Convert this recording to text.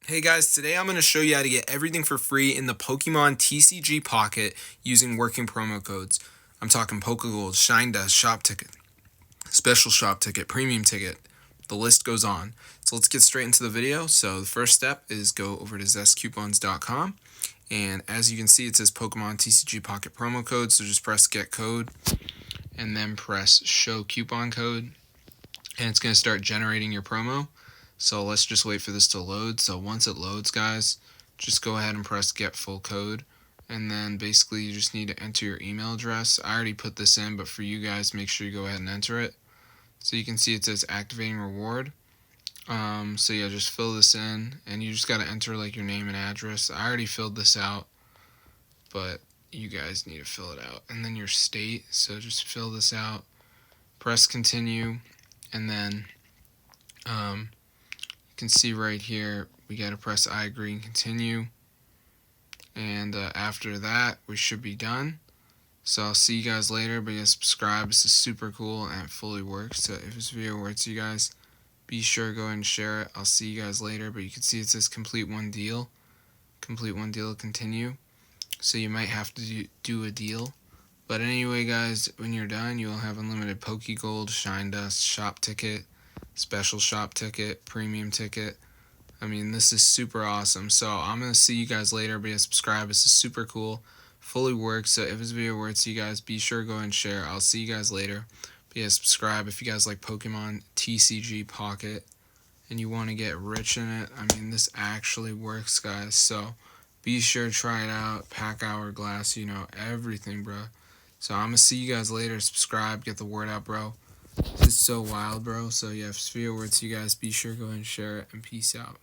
Hey guys, today I'm going to show you how to get everything for free in the Pokemon TCG Pocket using working promo codes. I'm talking Pokegold, Shine Dust, Shop Ticket, Special Shop Ticket, Premium Ticket. The list goes on. So let's get straight into the video. So the first step is go over to zestcoupons.com, and as you can see it says Pokemon TCG Pocket promo code, so just press get code and then press show coupon code, and it's going to start generating your promo. So let's just wait for this to load. So once it loads, guys, just go ahead and press get full code, and then basically you just need to enter your email address. I already put this in, but for you guys, make sure you go ahead and enter it. So you can see it says activating reward. So yeah, just fill this in, and you just got to enter like your name and address. I already filled this out, but you guys need to fill it out, and then your state. So just fill this out, press continue, and then you can see right here we got to press I agree and continue, and after that we should be done. So I'll see you guys later, but yeah, subscribe. This is super cool and it fully works. So if this video works, you guys, be sure to go ahead and share it. I'll see you guys later, but you can see it says complete one deal, continue. So you might have to do a deal. But anyway, guys, when you're done, you will have unlimited Pokegold, Shine Dust, Shop Ticket, Special Shop Ticket, Premium Ticket. I mean, this is super awesome. So I'm going to see you guys later, but yeah, subscribe. This is super cool. Fully works. So if this video works, you guys, be sure to go and share. I'll see you guys later. But yeah, subscribe if you guys like Pokemon TCG Pocket and you want to get rich in it. I mean, this actually works, guys. So be sure to try it out. Pack Hourglass, everything, bro. So I'm going to see you guys later. Subscribe. Get the word out, bro. This is so wild, bro. So yeah, if this video works, you guys, be sure to go ahead and share it. And peace out.